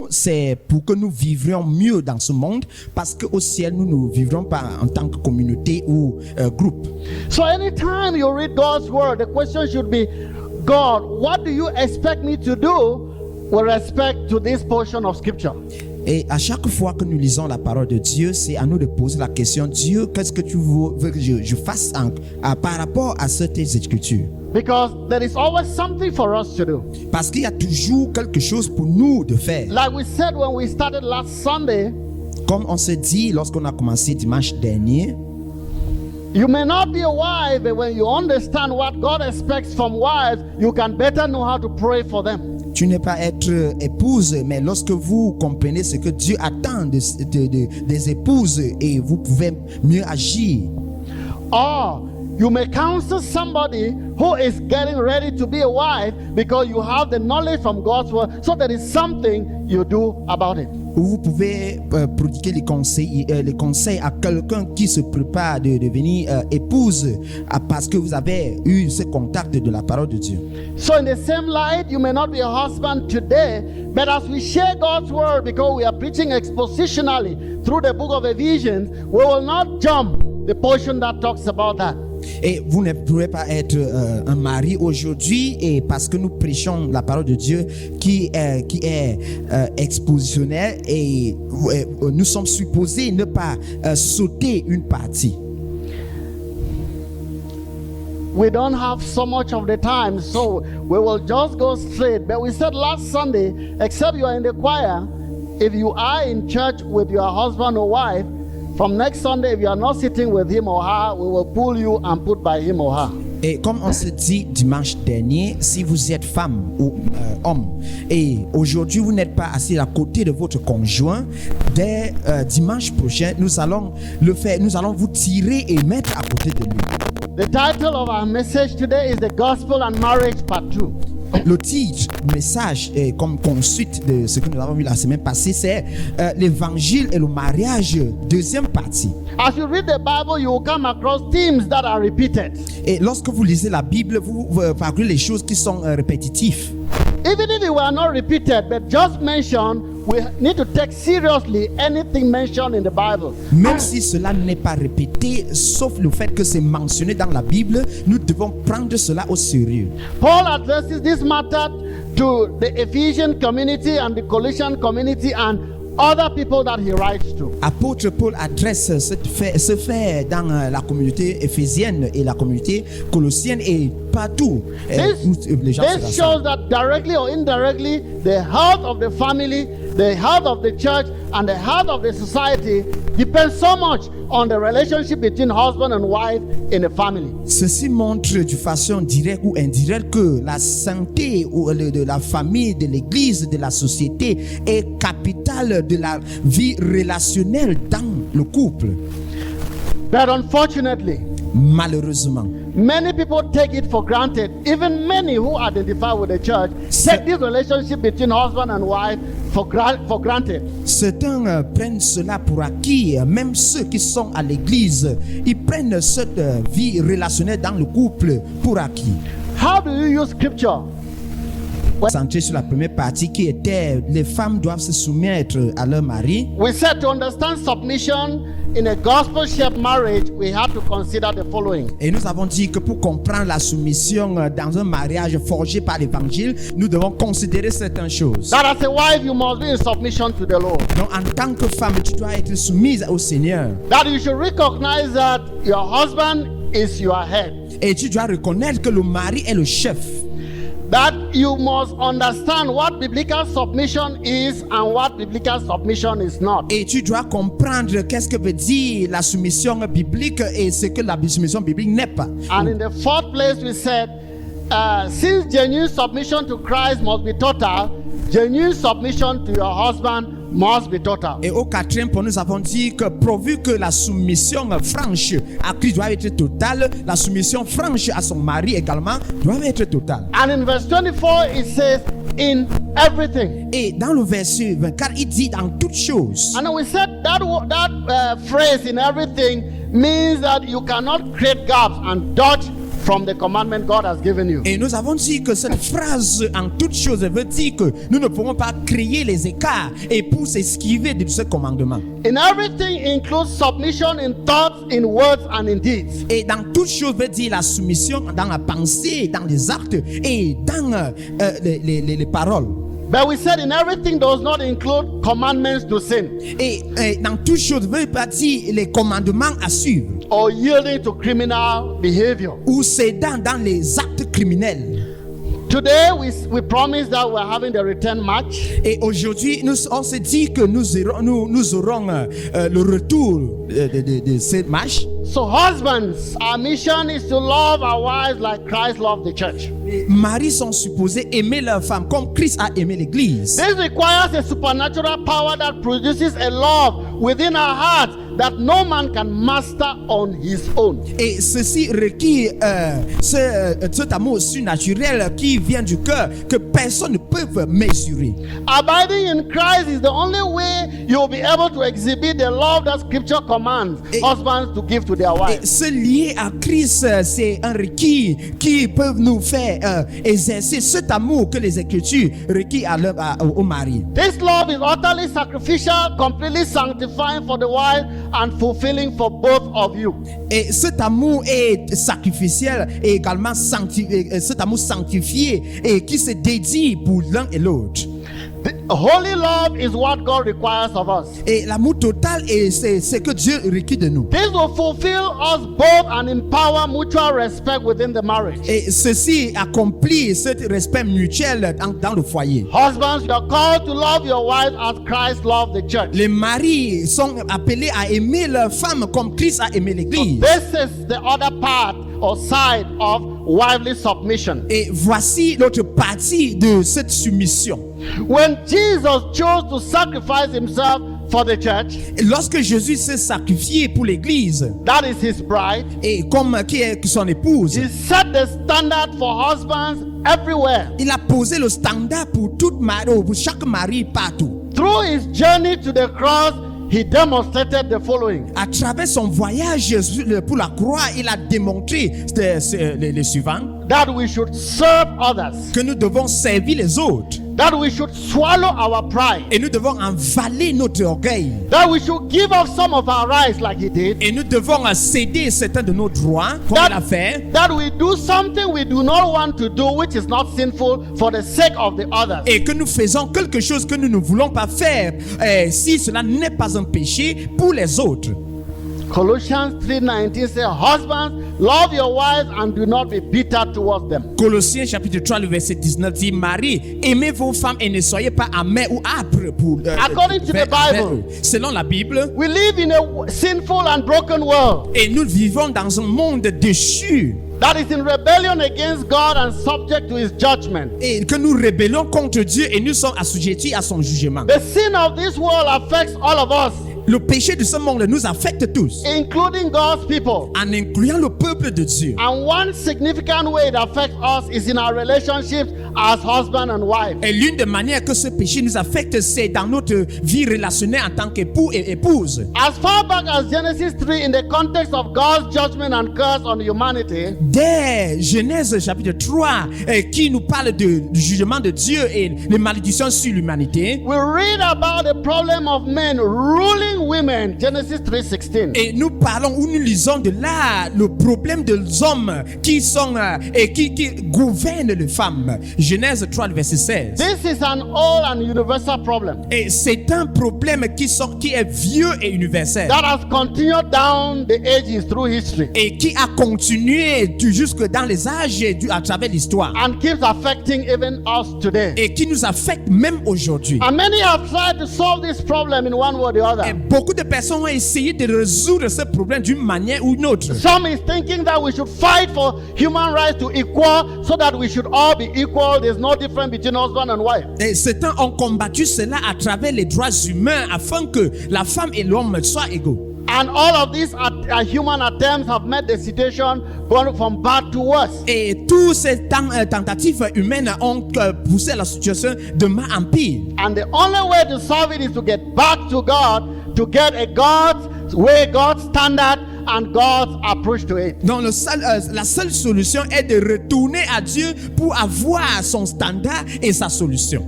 c'est pour que nous vivrions mieux dans ce monde, parce qu'au ciel, nous ne vivrons pas en tant que communauté ou groupe. So anytime you read God's word, the question should be, God, what do you expect me to do with respect to this portion of scripture? Et à chaque fois que nous lisons la parole de Dieu, c'est à nous de poser la question, Dieu, qu'est-ce que tu veux que je fasse par rapport à cette écriture? Because there is always something for us to do. Parce qu'il y a toujours quelque chose pour nous de faire. Like we said when we started last Sunday, Comme on s'est dit lorsqu'on a commencé dimanche dernier, you may not be a wife, but when you understand what God expects from wives, you can better know how to pray for them. tu n'es pas être épouse, mais lorsque vous comprenez ce que Dieu attend des épouses, et vous pouvez mieux agir. Or you may counsel somebody who is getting ready to be a wife because you have the knowledge from God's word, so there is something you do about it. Ou vous pouvez prodiguer les conseils à quelqu'un qui se prépare de devenir épouse, parce que vous avez eu ce contact de la parole de Dieu. So in the same light, you may not be a husband today, but as we share God's word, because we are preaching expositionally through the book of Ephesians, we will not jump the portion that talks about that. Et vous ne pourrez pas être un mari aujourd'hui, et parce que nous prêchons la parole de Dieu qui est expositionnelle, et nous sommes supposés ne pas sauter une partie. We don't have so much of the time, so we will just go straight. But we said last Sunday, except you are in the choir, if you are in church with your husband or wife, from next Sunday, if you are not sitting with him or her, we will pull you and put by him or her. Et comme on s'est dit dimanche dernier, si vous êtes femme ou homme, et aujourd'hui vous n'êtes pas assis à côté de votre conjoint, dès dimanche prochain, nous allons le faire, nous allons vous tirer et mettre à côté de lui. The title of our message today is The Gospel and Marriage Part 2. Le titre, message, comme suite de ce que nous avons vu la semaine passée, c'est l'évangile et le mariage, deuxième partie. As you read the Bible, you will come across themes that are repeated. Et lorsque vous lisez la Bible, vous parcourez les choses qui sont répétitives. Even if they were not repeated, but just mentioned, we need to take seriously anything mentioned in the Bible. Même si cela n'est pas répété, sauf le fait que c'est mentionné dans la Bible, nous devons prendre cela au sérieux. Paul addresses this matter to the Ephesian community and the Colossian community and other people that he writes to. Apôtre Paul adresse ce fait dans la communauté éphésienne et la communauté colossienne et partout. Les gens This shows that directly or indirectly, the health of the family, the health of the church, and the health of the society depends so much on the relationship between husband and wife in the family. Ceci montre de façon directe ou indirecte que la santé de la famille, de l'église, de la société est capitale de la vie relationnelle dans le couple. But unfortunately, malheureusement, many people take it for granted. Even many who identify with the church take this relationship between husband and wife for granted. Certains prennent cela pour acquis. Même ceux qui sont à l'église, ils prennent cette vie relationnelle dans le couple pour acquis. How do you use scripture? Centré sur la première partie qui était les femmes doivent se soumettre à leur mari. We said to understand submission in a gospel-shaped marriage, we have to consider the following. Et nous avons dit que pour comprendre la soumission dans un mariage forgé par l'évangile, nous devons considérer certaines choses. That as a wife, you must be in submission to the Lord. Donc en tant que femme, tu dois être soumise au Seigneur. That you should recognize that your husband is your head. Et tu dois reconnaître que le mari est le chef. That you must understand what biblical submission is and what biblical submission is not. Et tu dois comprendre qu'est-ce que veut dire la soumission biblique et ce que la soumission biblique n'est pas. And in the fourth place we said, since genuine submission to Christ must be total, genuine submission to your husband must be total. Et au quatrième point, nous avons dit que pourvu que la soumission franche à Christ doit être totale, la soumission franche à son mari également doit être totale. And in verse 24 it says, in everything. Et dans le verset 24, il dit dans toutes choses. And we said that phrase in everything means that you cannot create gaps and dodge from the commandment God has given you. Et nous avons dit que cette phrase en toute chose veut dire que nous ne pourrons pas créer les écarts et pour s'esquiver de ce commandement. In everything includes submission in thoughts, in words, and in deeds. Et dans toute chose veut dire la soumission dans la pensée, dans les actes et dans les paroles. But we said in everything does not include commandments to sin Et dans toute chose veut pas dire les commandements à suivre or yielding to criminal behavior. ou cédant dans les actes criminels. Today we promise that we're having the return match. Et aujourd'hui, on se dit que nous aurons le retour de ce match. So husbands, our mission is to love our wives like Christ loved the church. Maris sont supposés aimer leur femme comme Christ a aimé l'église. This requires a supernatural power that produces a love within our hearts that no man can master on his own. Et ceci requiert cet amour surnaturel qui vient du cœur que personne ne peut mesurer. Abiding in Christ is the only way you'll be able to exhibit the love that Scripture commands husbands to give to their Et wives. se lier à Christ, c'est un requis qui peut nous faire exercer cet amour que les Écritures requièrent au mari. This love is utterly sacrificial, completely sanctifying for the wife and fulfilling for both of you. Et cet amour est sacrificiel et également cet amour sanctifié et qui se dédie pour l'un et l'autre. The holy love is what God requires of us. Et l'amour total, c'est ce que Dieu requiert de nous. This will fulfill us both and empower mutual respect within the marriage. Et ceci accomplit ce respect mutuel dans le foyer. Husbands, you are called to love your wife as Christ loved the church. Les maris sont appelés à aimer leur femme comme Christ a aimé l'église. This is the other part or side of wifely submission. Et voici l'autre partie de cette soumission. When Jesus chose to sacrifice himself for the church, Lorsque Jésus s'est sacrifié pour l'église, that is his bride, et comme qui est son épouse, he set the standard for husbands everywhere. il a posé le standard pour chaque mari partout. Through his journey to the cross, he demonstrated the following. À travers son voyage pour la croix, il a démontré les suivants. That we should serve others. Que nous devons servir les autres. That we should swallow our pride. Et nous devons envaler notre orgueil. That we should give up some of our rights like he did. Et nous devons céder certains de nos droits, comme il a fait. That we do something we do not want to do, which is not sinful, for the sake of the others. Et que nous faisons quelque chose que nous ne voulons pas faire, si cela n'est pas un péché, pour les autres. Colossians 3:19 says, husbands, love your wives and do not be bitter towards them. Colossiens chapitre 3, le verset 19 dit, Marie, aimez vos femmes et ne soyez pas amers ou âpres pour According to the Bible, selon la Bible, we live in a sinful and broken world et nous vivons dans un monde déchu. that is in rebellion against God and subject to his judgment. Et que nous rébellons contre Dieu et nous sommes assujettis à son jugement. The sin of this world affects all of us. Le péché de ce monde nous affecte tous, including God's people. en incluant le peuple de Dieu. And one significant way it affects us is in our relationships as husband and wife. Et l'une des manières que ce péché nous affecte, c'est dans notre vie relationnelle en tant qu'époux et épouse. As far back as Genesis 3, in the context of God's judgment and curse on humanity, Dès Genèse chapitre 3, qui nous parle du jugement de Dieu et les malédictions sur l'humanité, we read about the problem of men ruling women, Genesis 3:16. et nous parlons ou nous lisons de là le problème des hommes qui sont et qui gouvernent les femmes. Genèse 3, verset 16. This is an old and universal problem Et c'est un problème qui est vieux et universel. that has continued down the ages through history Et qui a continué jusque dans les âges et à travers l'histoire. and keeps affecting even us today. Et qui nous affecte même aujourd'hui. And many have tried to solve this problem in one way or the Et other. beaucoup de personnes ont essayé de résoudre ce problème d'une manière ou d'une autre. Some is thinking that we should fight for human rights to equal so that we should all be equal. There's no difference between husband and wife. Et certains ont combattu cela à travers les droits humains afin que la femme et l'homme soient égaux. And all of these human attempts have made the situation going from bad to worse. Et toutes ces tentatives humaines ont poussé la situation de mal en pire. And the only way to solve it is to get back to God, to get a God's way, God's standard, and God's approach to it. Donc la seule solution est de retourner à Dieu pour avoir son standard et sa solution.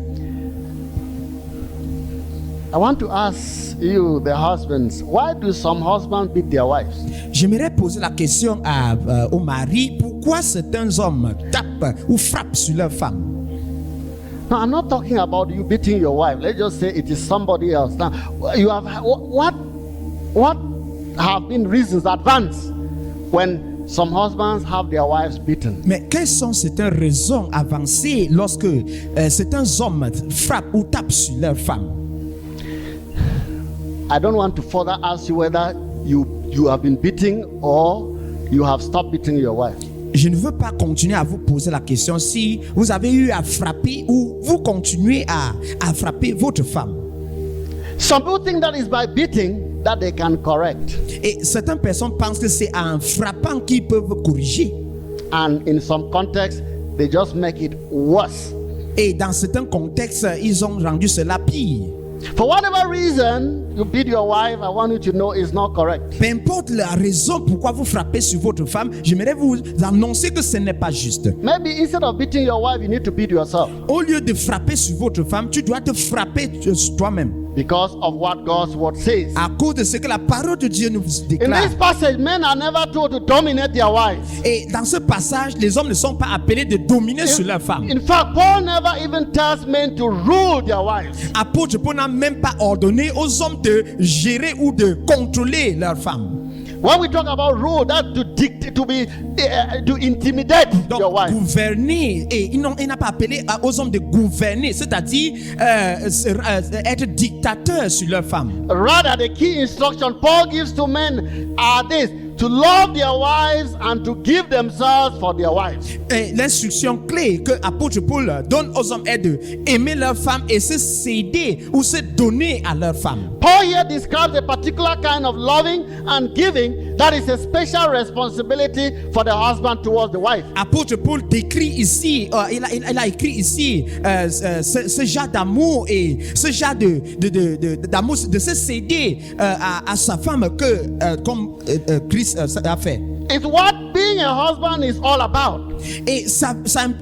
I want to ask you, the husbands, why do some husbands beat their wives? J'aimerais poser la question au mari, pourquoi certains hommes tapent ou frappent sur leur femme? No, I'm not talking about you beating your wife. Let's just say it is somebody else. Now, you have what have been reasons advanced when some husbands have their wives beaten? Mais quelles sont certaines raisons avancées lorsque certains hommes frappent ou tapent sur leur femme? I don't want to further ask you whether you have been beating or you have stopped beating your wife. Je ne veux pas continuer à vous poser la question si vous avez eu à frapper ou vous continuez à frapper votre femme. Some people think that is by beating that they can correct. Et certaines personnes pensent que c'est en frappant qu'ils peuvent corriger. And in some contexts, they just make it worse. Et dans certains contextes, ils ont rendu cela pire. For whatever reason you beat your wife, I want you to know it's not correct. Peu importe la raison pourquoi vous frappez sur votre femme, j'aimerais vous annoncer que ce n'est pas juste. Maybe instead of beating your wife, you need to beat yourself. Au lieu de frapper sur votre femme, tu dois te frapper sur toi-même. Because of what God's word says. À cause de ce que la parole de Dieu nous In déclare. this passage, men are never told to dominate their wives. Et dans ce passage, les hommes ne sont pas appelés de dominer sur leur femme. In fact, Paul never even tells men to rule their wives. Apôtre Paul n'a même pas ordonné aux hommes de gérer ou de contrôler leur femme. When we talk about rule, that's to dictate, to intimidate Donc, your wife. gouverner, et il n'a pas appelé aux hommes de gouverner, c'est-à-dire être dictateur sur leur femme. Rather, the key instruction Paul gives to men are this: to love their wives and to give themselves for their wives. Et l'instruction clé que apôtre Paul donne aux hommes est de aimer leur femme et se céder ou se donner à leur femme. Paul here describes a particular kind of loving and giving that is a special responsibility for the husband towards the wife. Apôtre Paul décrit ici, il a écrit ici ce genre d'amour et ce genre d'amour, de se céder à sa femme comme Christ a fait. It's what being a husband is all about. Et ça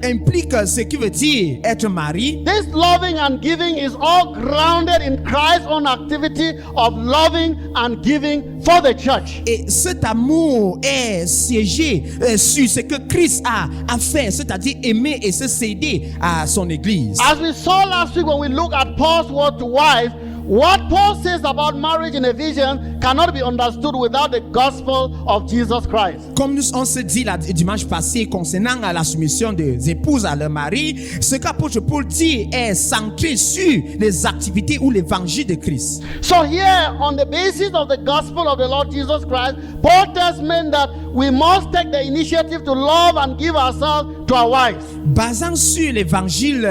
implique ce qui veut dire être mari. This loving and giving is all grounded in Christ's own activity of loving and giving for the church. Et cet amour est siégé sur ce que Christ a fait, c'est-à-dire aimer et se céder à son église. As we saw last week when we looked at Paul's word to wives, what Paul says about marriage in Ephesians cannot be understood without the gospel of Jesus Christ. Comme on se dit dimanche passé concernant la soumission des épouses à leur mari, ce qu'apôtre Paul dit est centré sur les activités ou l'évangile de Christ. So here, on the basis of the gospel of the Lord Jesus Christ, Paul tells men that we must take the initiative to love and give ourselves to our wives. Basant sur l'évangile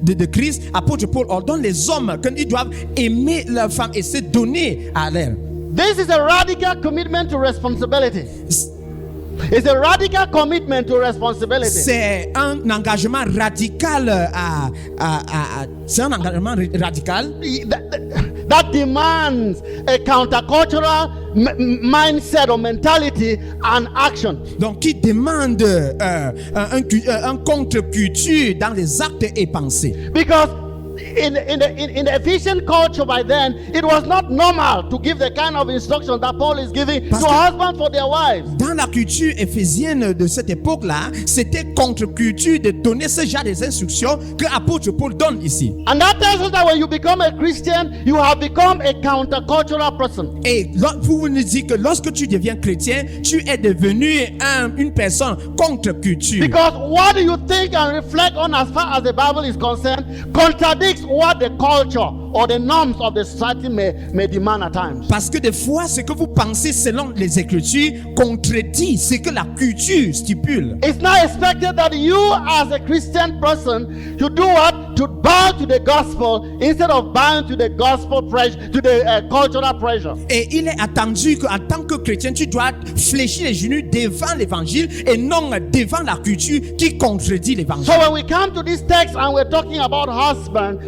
de Christ, apôtre Paul ordonne les hommes qu'ils doivent aimer leur femme et se donner à elle. This is a radical commitment to responsibility. It's a radical commitment to responsibility. C'est un engagement radical c'est un engagement radical That demands a countercultural mindset or mentality and action. donc qui demande un contre-culture dans les actes et pensées. Because in the Ephesian culture by then, it was not normal to give the kind of instruction that Paul is giving to husbands for their wives. Dans la culture éphésienne de cette époque-là, c'était contre-culture de donner ce genre d'instructions que apôtre Paul donne ici. And that tells us that when you become a Christian, you have become a countercultural person. Et vous nous dites que lorsque tu deviens chrétien, tu es devenu une personne contre-culture. Because what you think and reflect on as far as the Bible is concerned contradicts what the culture or the norms of the society may demand at times. Parce que des fois, ce que vous pensez selon les Écritures contredit ce que la culture stipule. It's not expected that you as a Christian person should do what? To bow to the gospel instead of bowing to the gospel pressure, to the cultural pressure. Et il est attendu qu'en tant que chrétien, tu dois fléchir les genoux devant l'évangile et non devant la culture qui contredit l'évangile. So when we come to this text and we're talking about husband,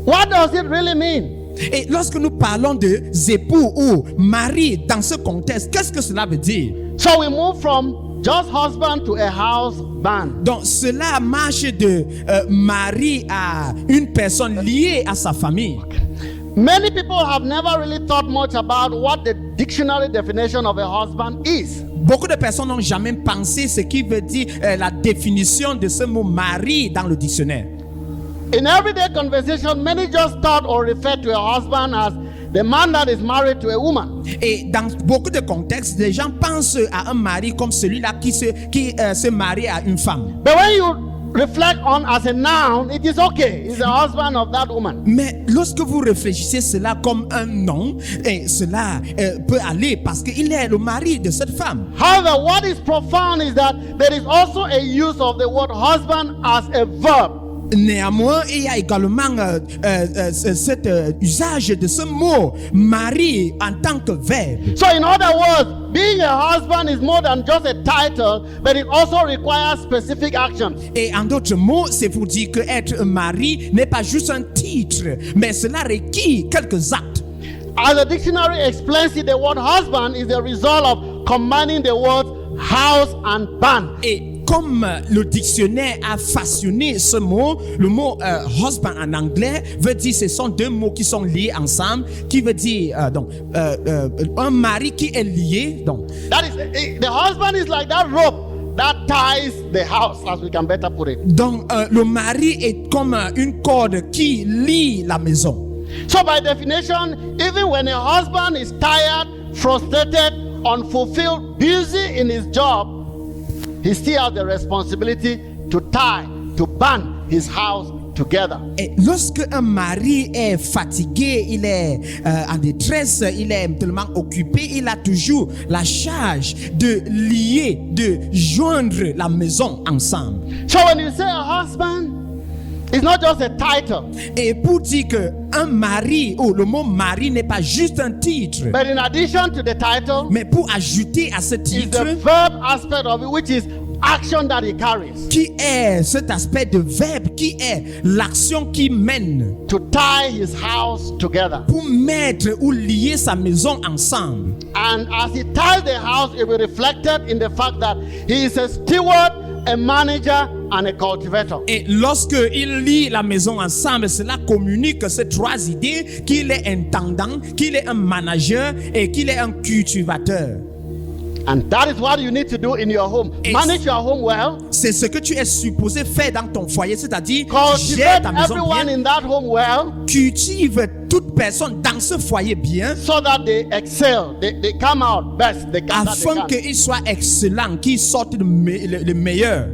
what does it really mean? Et lorsque nous parlons de époux ou mari dans ce contexte, qu'est-ce que cela veut dire? So we move from just husband to a husband. Donc cela marche de mari à une personne liée à sa famille. Many people have never really thought much about what the dictionary definition of a husband is. Beaucoup de personnes n'ont jamais pensé ce qui veut dire la définition de ce mot mari dans le dictionnaire. In everyday conversation, many just thought or referred to a husband as the man that is married to a woman. Et dans beaucoup de contextes, les gens pensent à un mari comme celui-là qui se marie à une femme. But when you reflect on as a noun, it is okay. He's the husband of that woman. Mais lorsque vous réfléchissez cela comme un nom, et cela peut aller parce qu'il est le mari de cette femme. However, what is profound is that there is also a use of the word husband as a verb. Néanmoins, il y a également cet usage de ce mot mari en tant que verbe. So in other words, being a husband is more than just a title, but it also requires specific action. Et en d'autres mots, c'est pour dire que être un mari n'est pas juste un titre, mais cela requiert quelques actes. As the dictionary explains it, the word husband is the result of combining the words house and barn. Et comme le dictionnaire a façonné ce mot, le mot husband en anglais veut dire ce sont deux mots qui sont liés ensemble, qui veut dire un mari qui est lié. Donc, That is, the husband is like that rope that ties the house, as we can better put it. donc le mari est comme une corde qui lie la maison. So by definition, even when a husband is tired, frustrated, unfulfilled, busy in his job, he still has the responsibility to tie, to band his house together. Et lorsque un mari est fatigué, il est en détresse, il est tellement occupé, il a toujours la charge de lier, de joindre la maison ensemble. So when you say a husband, it's not just a title. Et pour dire que un mari, ou le mot mari n'est pas juste un titre, But in addition to the title, mais pour ajouter à ce is titre, the verb aspect of it, which is action that he carries qui est cet aspect de verbe, qui est l'action qui mène to tie his house together. pour mettre ou lier sa maison ensemble. And as he ties the house, it will be reflected in the fact that he is a steward, a manager, and a cultivator. Et lorsque il lie la maison ensemble, cela communique ces trois idées: qu'il est intendant, qu'il est un manager et qu'il est un cultivateur. And that is what you need to do in your home. It's- Manage your home well. C'est ce que tu es supposé faire dans ton foyer, c'est-à-dire Cultivate gère ta maison everyone bien, in that home well cultive toute personne dans ce foyer bien, so that they excel. They come out best. They can, that they afin can. qu'il soit excellent, qu'il sorte le meilleur.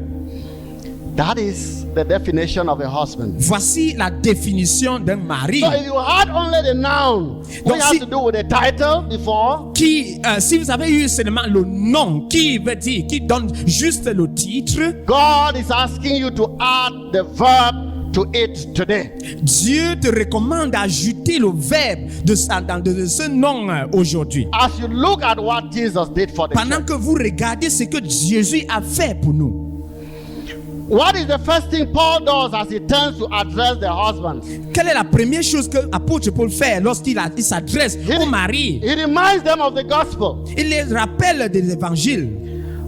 That is the definition of a husband. Voici la définition d'un mari. So if you had only the noun, which Donc, has si- to do with the title before, Qui, si vous avez eu seulement le nom, qui veut dire, qui donne juste le titre, God is asking you to add the verb to it today. Dieu te recommande d'ajouter le verbe de ce nom aujourd'hui. As you look at what Jesus did for the Pendant church, que vous regardez ce que Jésus a fait pour nous, what is the first thing Paul does as he turns to address the husbands? quelle est la première chose que l'apôtre Paul fait lorsqu'il s'adresse au mari? He reminds them of the gospel. Il les rappelle de l'évangile.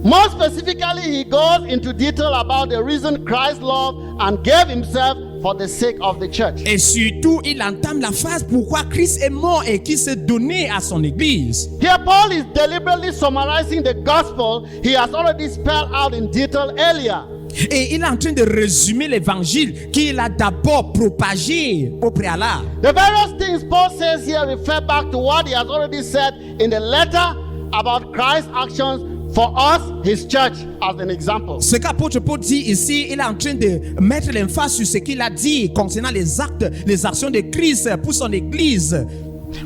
More specifically, he goes into detail about the reason Christ loved and gave himself for the sake of the church. Et surtout, il entame la phrase pourquoi Christ est mort et qui s'est donné à son église. Here, Paul is deliberately summarizing the gospel he has already spelled out in detail earlier. Et il est en train de résumer l'évangile qu'il a d'abord propagé au préalable. The various things Paul says here refer back to what he has already said in the letter about Christ's actions for us, his church, as an example. Ce qu'apôtre Paul dit ici, il est en train de mettre l'emphase sur ce qu'il a dit concernant les actes, les actions de Christ pour son église.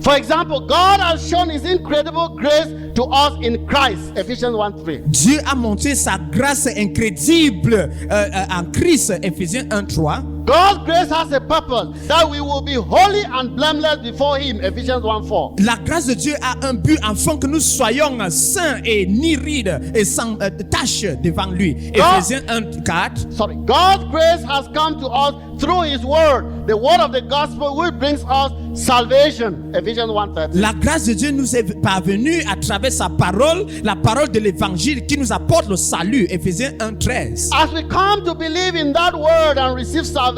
For example, God has shown his incredible grace to us in Christ. Ephesians 1:3. Dieu a montré sa grâce incrédible en Christ. Éphésiens 1:3. God's grace has a purpose that we will be holy and blameless before Him. Ephesians 1:4. La grâce de Dieu a un but afin que nous soyons saints et ni rides et sans tache devant lui. Éphésiens 1:4. Sorry. God's grace has come to us through His word, the word of the gospel, which brings us salvation. Ephesians 1:13. La grâce de Dieu nous est parvenue à travers sa parole, la parole de l'évangile qui nous apporte le salut. Éphésiens 1:13. As we come to believe in that word and receive salvation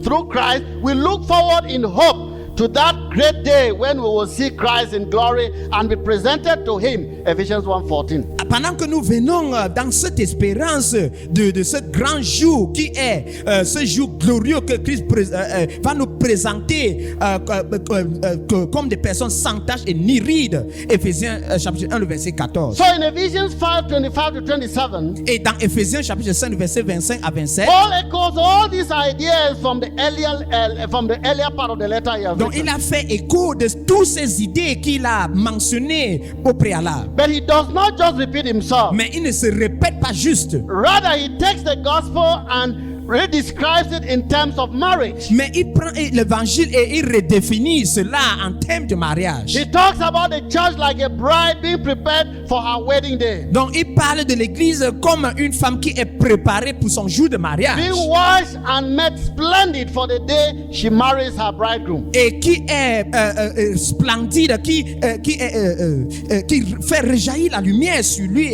through Christ, we look forward in hope to that great day when we will see Christ in glory and be presented to Him. Ephesians 1:14. Pendant que nous venons dans cette espérance de ce grand jour qui est ce jour glorieux que Christ va nous présenter comme des personnes sans tache et ni rides. Éphésiens chapitre 1, le verset 14. So in Ephesians 5:25-27, Et dans Éphésiens chapitre 5, le verset 25 à 27, Paul echoes all these ideas from the earlier part of the letter he has donc written. il a fait écho de toutes ces idées qu'il a mentionnées au préalable. But he does not just repeat himself. Mais il ne se répète pas juste. Rather, he takes the gospel and redescribes it in terms of marriage. Mais il prend l'évangile et il redéfinit cela en termes de mariage. He talks about the church like a bride being prepared for her wedding day, Donc il parle de l'église comme une femme qui est préparée pour son jour de mariage. being washed and made splendid for the day she marries her bridegroom. Et qui est splendide, qui fait rejaillir la lumière sur lui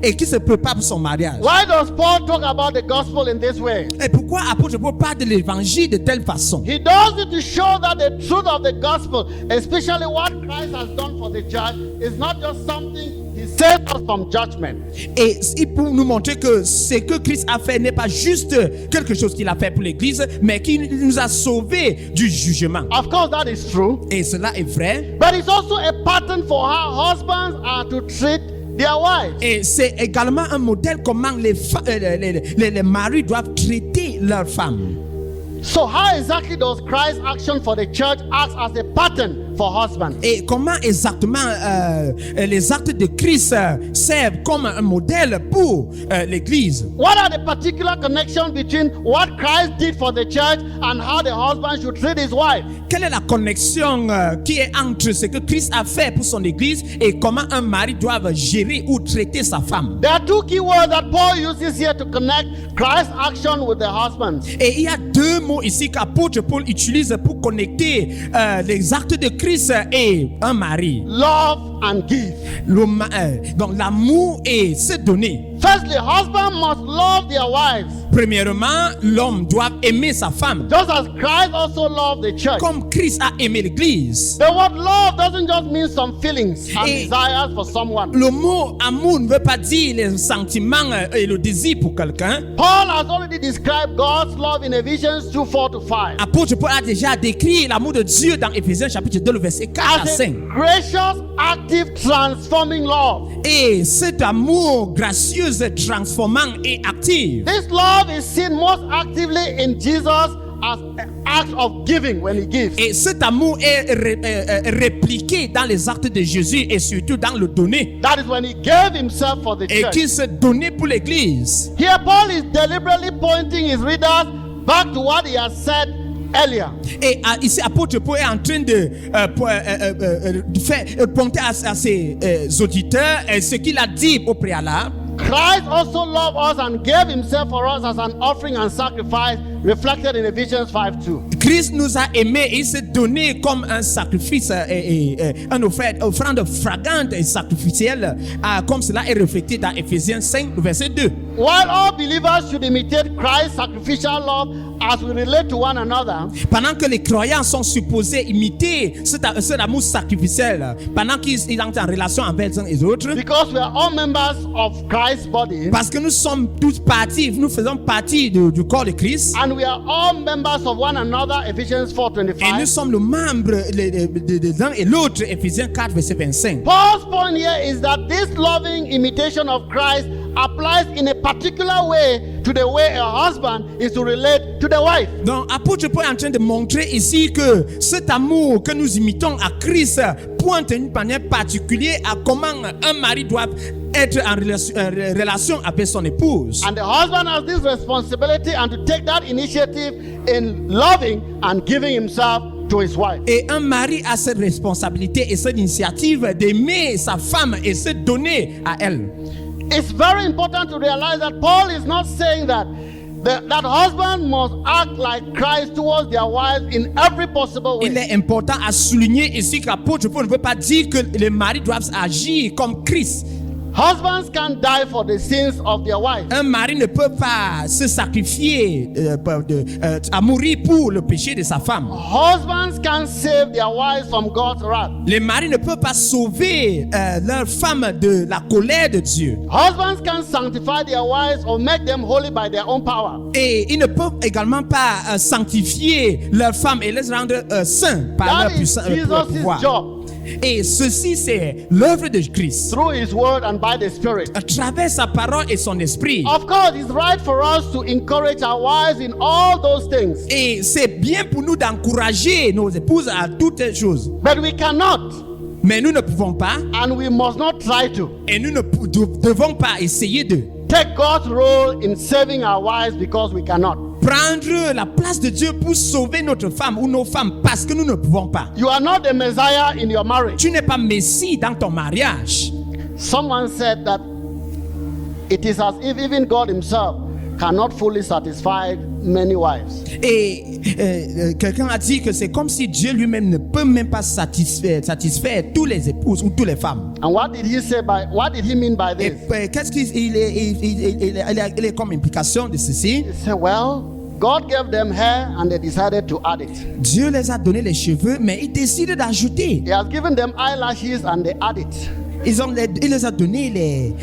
et qui se prépare pour son mariage. Why does Paul talk about the gospel in this way? Et pourquoi apôtre Paul parle de l'évangile de telle façon? He does it to show that the truth of the gospel, especially what Christ has done for the church, is not just something He saves us from judgment. Et pour nous montrer que ce que Christ a fait n'est pas juste quelque chose qu'il a fait pour l'église, mais qu'il nous a sauvés du jugement. Of course, that is true. Et cela est vrai. But it's also a pattern for how husbands are to treat their wives. Et c'est également un modèle comment les maris doivent traiter leurs femmes. So how exactly does Christ's action for the church act as a pattern for husbands? Et comment exactement les actes de Christ servent comme un modèle pour l'église? What are the particular connections between what Christ did for the church and how the husband should treat his wife? Quelle est la connexion qui est entre ce que Christ a fait pour son église et comment un mari doit gérer ou traiter sa femme? There are two key words that Paul uses here to connect Christ's action with the husband. Et il y a deux mots ici qu'apôtre Paul utilise pour connecter les actes de Christ et un mari. Love and give. Donc l'amour et se donner. Firstly, husbands must love their wives, Premièrement, l'homme doit aimer sa femme just as Christ also loved the church. comme Christ a aimé l'église. The word love doesn't just mean some feelings and Et- desires for someone. Le mot amour ne veut pas dire les sentiments et le désir pour quelqu'un. Paul has already described God's love in Ephesians 2:4-5 Apôtre Paul a déjà décrit l'amour de Dieu dans Éphésiens chapitre 2, le verset 4 à as a 5. gracious, active, transforming love. Et cet amour gracieux, transformant et actif. This love is seen most actively in Jesus as an act of giving when he gives. Et cet amour est répliqué dans les actes de Jésus et surtout dans le donner. That is when he gave himself for the Et church. qu'il se donnait pour l'église. Here Paul is deliberately pointing his readers back to what he has said earlier. Et ici, apôtre Paul est en train de faire pointer à ses auditeurs ce qu'il a dit au préalable. Christ also loved us and gave himself for us as an offering and sacrifice, reflected in Ephesians 5:2. Christ nous a aimés et il s'est donné comme un sacrifice, une offrande fragrante et sacrificielle, comme cela est reflété dans Éphésiens 5, verset 2. While all believers should imitate Christ's sacrificial love as we relate to one another, Pendant que les croyants sont supposés imiter cet amour sacrificiel, pendant qu'ils entrent en relation avec les uns et les autres, because we are all members of Christ's body, parce que nous sommes tous partis, nous faisons partie du corps de Christ, and we are all members of one another, Ephesians et nous 4:25. sommes le membre de l'un et l'autre, Éphésiens 4, verset 25. Paul's point here is that this loving imitation of Christ applies in a particular way to the way a husband is to relate to the wife. Donc, apôtre Paul est en train de montrer ici que cet amour que nous imitons à Christ pointe d'une manière particulière à comment un mari doit être en relation avec son épouse. And the husband has this responsibility and to take that initiative in loving and giving himself to his wife. Et un mari a cette responsabilité et cette initiative d'aimer sa femme et se donner à elle. It's very important to realize that Paul is not saying that that husband must act like Christ towards their wives in every possible way. Il est important à souligner ici que l'apôtre Paul ne veut pas dire que les maris doivent agir comme Christ. Husbands can die for the sins of their wives. Un mari ne peut pas se sacrifier à mourir pour le péché de sa femme. Husbands can save their wives from God's wrath. Les maris ne peuvent pas sauver leur femme de la colère de Dieu. Husbands can sanctify their wives or make them holy by their own power. Et ils ne peuvent également pas sanctifier leur femme et les rendre saints par That leur is puissance, Jesus' pouvoir. job. Et ceci, c'est l'œuvre de Christ. Through his word and by the Spirit. À travers sa parole et son esprit. Of course, it's right for us to encourage our wives in all those things. Et c'est bien pour nous d'encourager nos épouses à toutes les choses. But we cannot, Mais nous ne pouvons pas and we must not try to, et nous ne devons pas essayer de take God's role in saving our wives because we cannot. prendre la place de Dieu pour sauver notre femme ou nos femmes parce que nous ne pouvons pas. You are not the Messiah in your marriage. Tu n'es pas Messie dans ton mariage. Someone said that it is as if even God himself cannot fully satisfy many wives. Et quelqu'un a dit que c'est comme si Dieu lui-même ne peut même pas satisfaire tous les épouses ou toutes les femmes. And what did he mean by Et this? qu'est-ce qu'il est comme implication de ceci? He said, well, God gave them hair and they decided to add it. Dieu les a donné les cheveux, mais ils décident d'ajouter. He has given them eyelashes and they add it. Il les a donné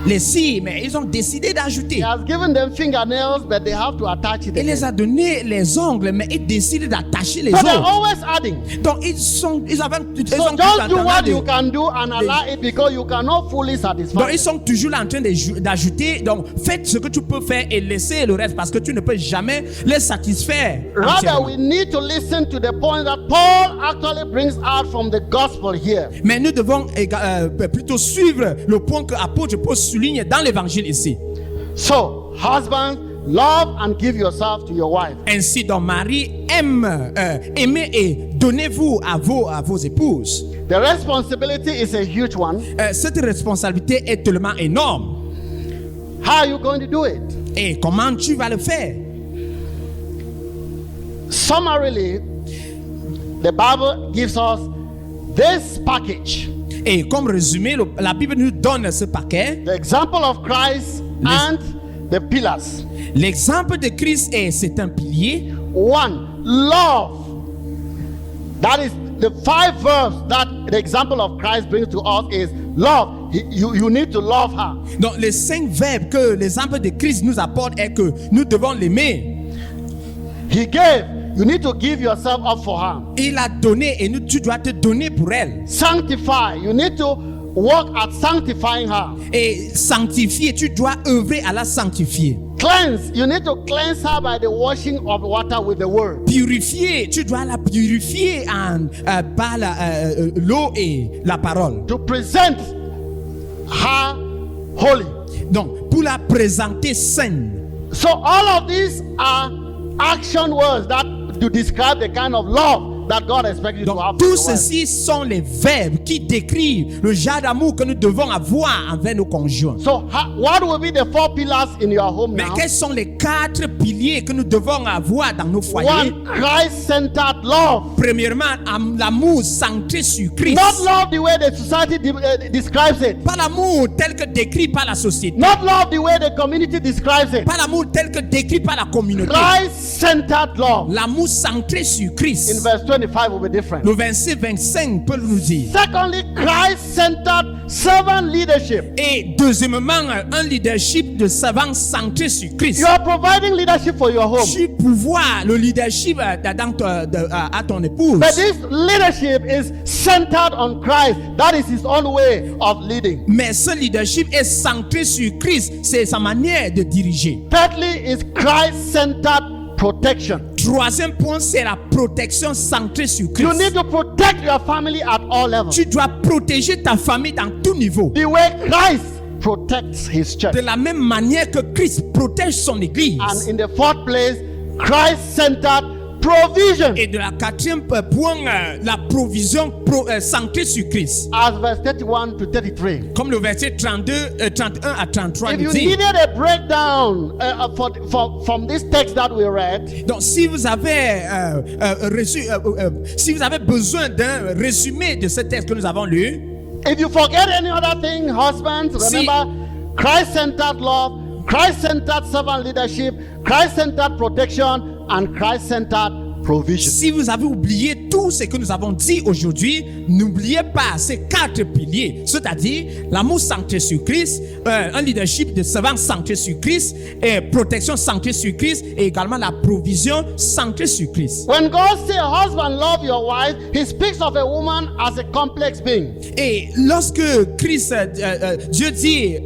les cils, mais ils ont décidé He d'ajouter. has given them fingernails, but they have to attach it Il les again. a donné les ongles, mais ils décident d'attacher les So they're ongles. always adding. Donc ils ont So tout just le do temps what de- you can do and allow it because you cannot fully Donc satisfy. ils sont toujours là en train d'ajouter. Donc faites ce que tu peux faire et laissez le reste parce que tu ne peux jamais les satisfaire. Rather, entièrement. we need to listen to the point that Paul actually brings out from the gospel here. Mais nous devons plutôt suivre le point que l'apôtre Paul souligne dans l'évangile ici. So, husbands, love and give yourself to your wife. Ainsi, donc Marie aimez et donnez-vous à vos épouses. The responsibility is a huge one. Cette responsabilité est tellement énorme. How are you going to do it? Et comment tu vas le faire? Summarily, the Bible gives us this package. Et comme résumé, la Bible nous donne ce paquet. The example of Christ and the pillars. L'exemple de Christ c'est un pilier. One, love. That is the 5 verbs that the example of Christ brings to us is love. You need to love her. Donc les 5 verbes que l'exemple de Christ nous apporte est que nous devons l'aimer. He gave. You need to give yourself up for her. Il a donné et tu dois te donner pour elle. Sanctify. You need to work at sanctifying her. Et sanctifier, tu dois œuvrer à la sanctifier. Cleanse. You need to cleanse her by the washing of water with the word. Purifier, tu dois la purifier par l'eau et la parole. To present her holy. Donc, pour la présenter saine. So all of these are action words that to describe the kind of love that God expects you to have Donc, for tout your wife. ceci sont les verbes qui décrivent le genre d'amour que nous devons avoir envers nos conjoints. So what will be the 4 pillars in your home Mais now? quels sont les 4 piliers que nous devons avoir dans nos foyers? One, Christ-centered love. Premièrement, l'amour centré sur Christ. Not love the way the society describes it. Pas l'amour tel que décrit par la société. Not love the way the community describes it. Pas l'amour tel que décrit par la communauté. Christ-centered love. L'amour centré sur In Christ. verse 25 will be different. Le verset 25 peut nous dire. Secondly, Christ-centered servant leadership. Et deuxièmement, un leadership de servant centré sur Christ. You are providing leadership for your home. Tu pourvois le leadership à ton épouse. But this leadership is centered on Christ. That is his own way of leading. Mais ce leadership est centré sur Christ. C'est sa manière de diriger. Thirdly is Christ-centered protection. Troisième point, c'est la protection centrée sur You Christ. need to protect your family at all levels. Tu dois protéger ta famille dans tout niveau. The way Christ protects his church. De la même manière que Christ protège son église. And in the fourth place, Christ-centered provision. Et de la quatrième point, la provision centrée sur Christ. As verse 31 to 33. Comme le verset 31 à 33 If nous you dit. needed a breakdown from this text that we read, Donc, si vous avez besoin d'un résumé de ce texte que nous avons lu, if you forget any other thing, husbands, remember Christ-centered love, Christ-centered servant leadership, Christ-centered protection, and Christ-centered provision. si vous avez oublié tout ce que nous avons dit aujourd'hui, n'oubliez pas ces 4 piliers, c'est-à-dire l'amour centré sur Christ, un leadership de servant centré sur Christ, et protection centrée sur Christ, et également la provision centrée sur Christ. When God says, husband, love your wife, he speaks of a woman as a complex being. Et lorsque Christ, Dieu dit,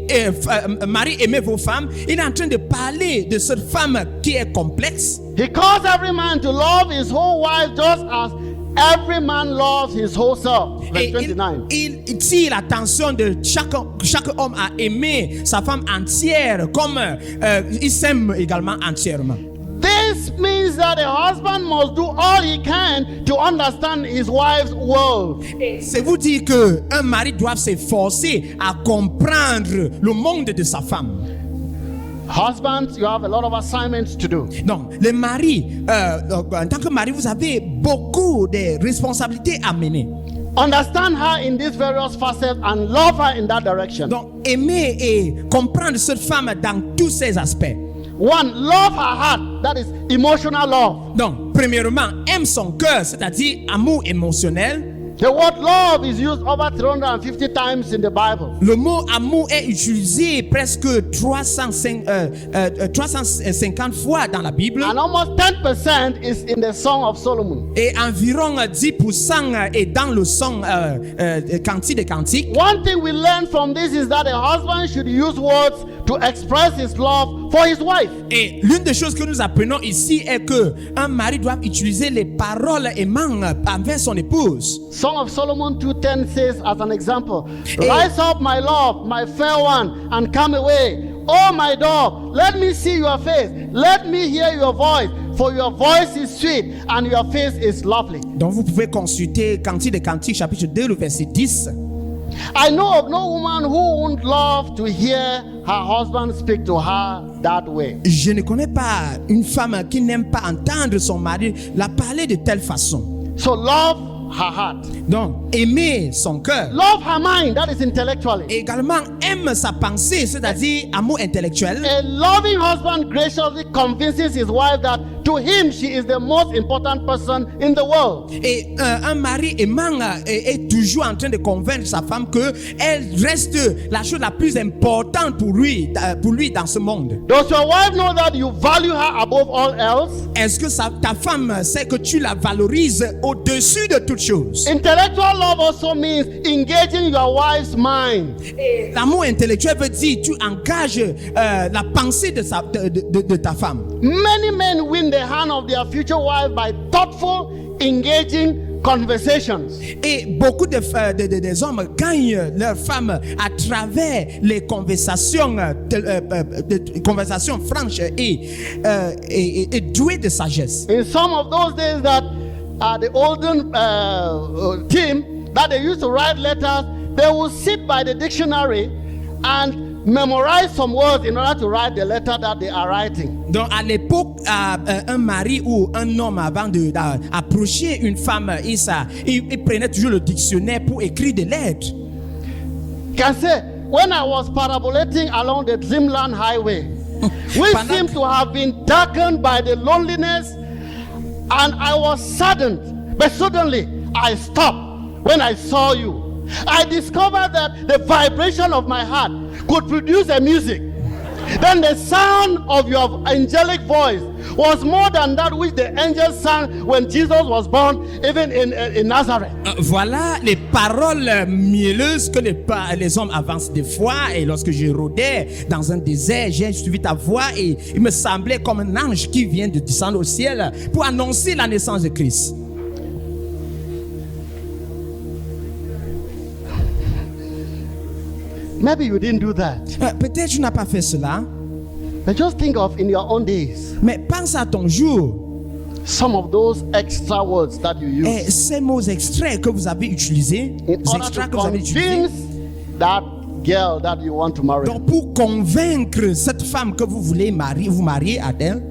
Marie, aimez vos femmes, il est en train de parler de cette femme qui est complexe. He calls every man to love his whole wife just as every man loves his whole self. Verse Et 29. il tire l'attention de chaque homme à aimer sa femme entière comme il s'aime également entièrement. This means that a husband must do all he can to understand his wife's world. C'est vous dire qu'un mari doit s'efforcer à comprendre le monde de sa femme. Husbands, you have a lot of assignments to do. Donc, le mari, en tant que mari, vous avez beaucoup de responsabilités à mener. Understand her in these various facets and love her in that direction. Donc, aimer et comprendre cette femme dans tous ses aspects. One, love her heart. That is emotional love. Donc, premièrement, aime son cœur, c'est-à-dire amour émotionnel. The word love is used over 350 times in the Bible. Le mot amour est utilisé presque 350 fois dans la Bible. And almost 10% is in the Song of Solomon. Et environ 10% est dans le son Cantique des Cantiques. One thing we learn from this is that a husband should use words to express his love for his wife. Et l'une des choses que nous apprenons ici est que un mari doit utiliser les paroles aimantes envers son épouse. Song of Solomon 2:10 says as an example, rise up my love, my fair one, and come away. Oh my dove, let me see your face, let me hear your voice, for your voice is sweet and your face is lovely. Donc vous pouvez consulter Cantique des Cantiques chapitre 2 le verset 10. I know of no woman who won't love to hear her husband speak to her that way. Je ne connais pas une femme qui n'aime pas entendre son mari la parler de telle façon. So love her heart. Donc, aimer son cœur. Love her mind, that is intellectually. Et également, aime sa pensée, c'est-à-dire amour intellectuel. A loving husband graciously convinces his wife that to him she is the most important person in the world. Et un mari aimant est toujours en train de convaincre sa femme que elle reste la chose la plus importante pour lui dans ce monde. Does your wife know that you value her above all else? Est-ce que ta femme sait que tu la valorises au-dessus de toute chose? Intellectual love also means engaging your wife's mind. L'amour intellectuel veut dire tu engages la pensée de ta femme. Many men win the hand of their future wife by thoughtful, engaging conversations. Et beaucoup des hommes gagnent leur femme à travers les conversations, conversations franches et douées de sagesse. In some of those days that the olden team that they used to write letters, they would sit by the dictionary and memorize some words in order to write the letter that they are writing. Donc à l'époque, un mari ou un homme avant d'approcher une femme, il prenait toujours le dictionnaire pour écrire des lettres. Can say, when I was parabolating along the Dreamland Highway, we seemed to have been darkened by the loneliness, and I was saddened But suddenly, I stopped when I saw you. I discovered that the vibration of my heart could produce a music. Then the sound of your angelic voice was more than that which the angels sang when Jesus was born, even in Nazareth. Voilà les paroles mielleuses que les hommes avancent des fois. Et lorsque je rôdais dans un désert, j'ai suivi ta voix et il me semblait comme un ange qui vient de descendre au ciel pour annoncer la naissance de Christ. Maybe you didn't do that. Peut-être tu n'as pas fait cela, But just think of in your own days mais pense à ton jour some of those extra words that you use et ces mots extraits que vous avez utilisés, in les order extraits to que vous avez utilisés, convince that girl that you want to marry. donc pour convaincre cette femme que vous voulez vous marier à elle.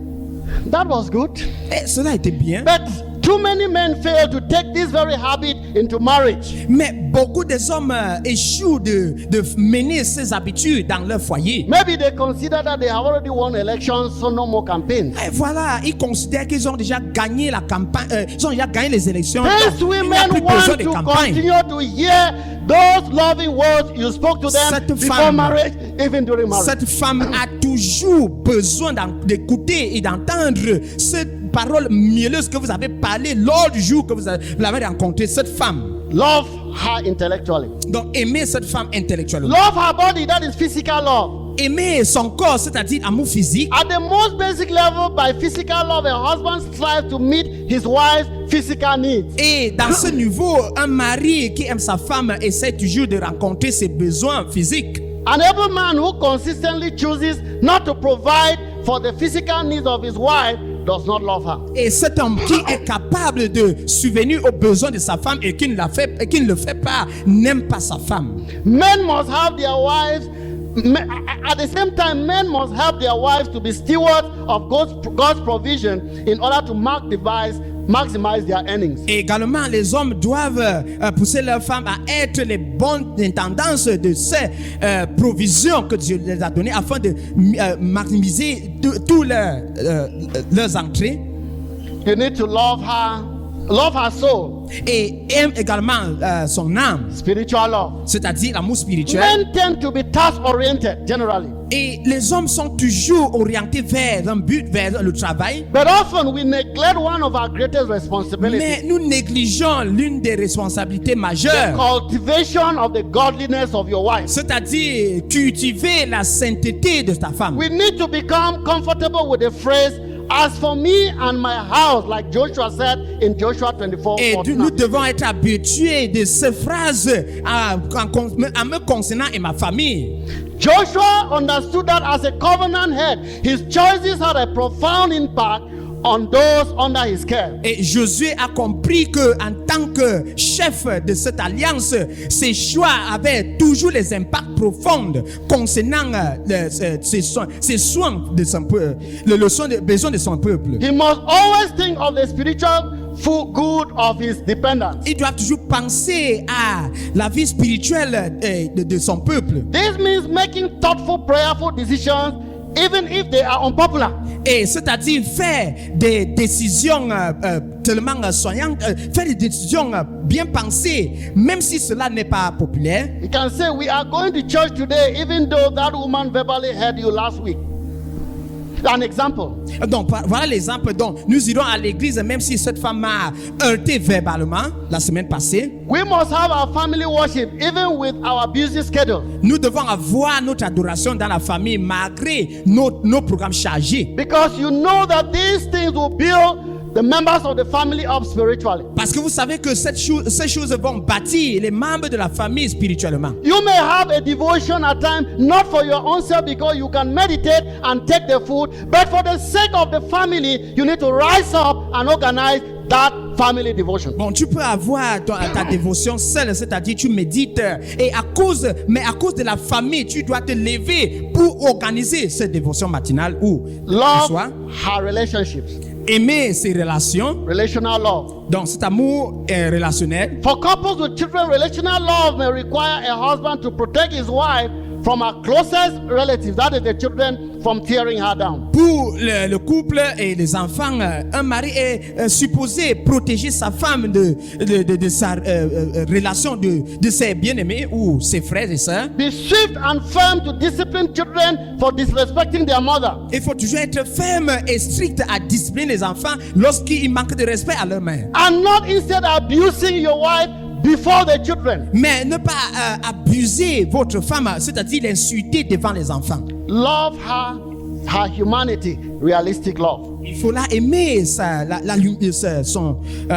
That was good. Et cela était bien. But too many men fail to take this very habit into marriage. Mais beaucoup des hommes échouent de mener ces habitudes dans leur foyer. Maybe they consider that they have already won elections, so no more campaigns. Et voilà, ils considèrent qu'ils ont déjà gagné la campagne, ils ont déjà gagné les élections. These Donc, il n'y a women plus want besoin de to campagne. continue to hear those loving words you spoke to them Cette before femme- marriage, even during marriage. Cette femme a toujours besoin d'écouter et d'entendre cette parole mielleuse que vous avez parlé lors du jour que vous l'avez rencontrée, cette femme. Love her intellectually. Donc, aimer cette femme intellectuellement. Love her body, that is physical love. Aimer son corps, c'est-à-dire amour physique. At the most basic level, by physical love, a husband strives to meet his wife's physical needs. Et dans ce niveau, un mari qui aime sa femme essaie toujours de rencontrer ses besoins physiques. And every man who consistently chooses not to provide for the physical needs of his wife does not love her. Et cet homme qui est capable de subvenir aux besoins de sa femme et qui ne le fait pas, n'aime pas sa femme. Men must have their wives. At the same time, men must help their wives to be stewards of God's provision in order to maximize their earnings. Et également, les hommes doivent pousser leurs femmes à être les bonnes intendances de ces provisions que Dieu les a données afin de maximiser tous leurs entrées. You need to love her soul, Et aime également son âme, spiritual love. c'est-à-dire l'amour spirituel. Men tend to be task-oriented generally. Et les hommes sont toujours orientés vers un but, vers le travail. But often we neglect one of our greatest responsibilities, Mais nous négligeons l'une des responsabilités majeures, cultivation of the godliness of your wife. c'est-à-dire cultiver la sainteté de ta femme. We need to become comfortable with the phrase, as for me and my house, like Joshua said in Joshua 24. Et nous devons être habitués de ces phrases en me concernant et ma famille. Joshua understood that as a covenant head, his choices had a profound impact on those under his care. Et Josué a compris que en tant que chef de cette alliance, ses choix avaient toujours les impacts profonds concernant ses soins de son peuple, les besoins de son peuple. He must always think of the spiritual full good of his dependents. Il doit toujours penser à la vie spirituelle de son peuple. This means making thoughtful, prayerful decisions, even if they are unpopular. Et c'est-à-dire faire des décisions tellement soignantes, faire des décisions bien pensées, même si cela n'est pas populaire. You can say, we are going to church today, even though that woman verbally heard you last week. An example. Donc voilà l'exemple. Donc nous irons à l'église même si cette femme m'a heurté verbalement la semaine passée. We must have our family worship even with our busy schedule. Nous devons avoir notre adoration dans la famille malgré nos programmes chargés. Because you know that these things will build the members of the family up spiritually. Parce que vous savez que ces choses vont bâtir les membres de la famille spirituellement. You may have a devotion at times, not for your own self because you can meditate and take the food, but for the sake of the family, you need to rise up and organize that family devotion. Bon, tu peux avoir ta dévotion seule, c'est-à-dire tu médites, et à cause de la famille, tu dois te lever pour organiser cette dévotion matinale ou le Love soir. her relationships. Aimer ses relations, Relational love. donc cet amour relationnel. For couples with children, relational love may require a husband to protect his wife from her closest relatives, that is the children, from tearing her down. Pour le couple et les enfants, un mari est supposé protéger sa femme de sa relation de ses bien-aimés ou ses frères et sœurs. Be swift and firm to discipline children for disrespecting their mother. Il faut toujours être ferme et strict à discipliner les enfants lorsqu'ils manquent de respect à leur mère. And not instead abusing your wife before the children. Mais ne pas abuser votre femme, c'est-à-dire l'insulter devant les enfants. Love her humanity, realistic love. Il faut la aimer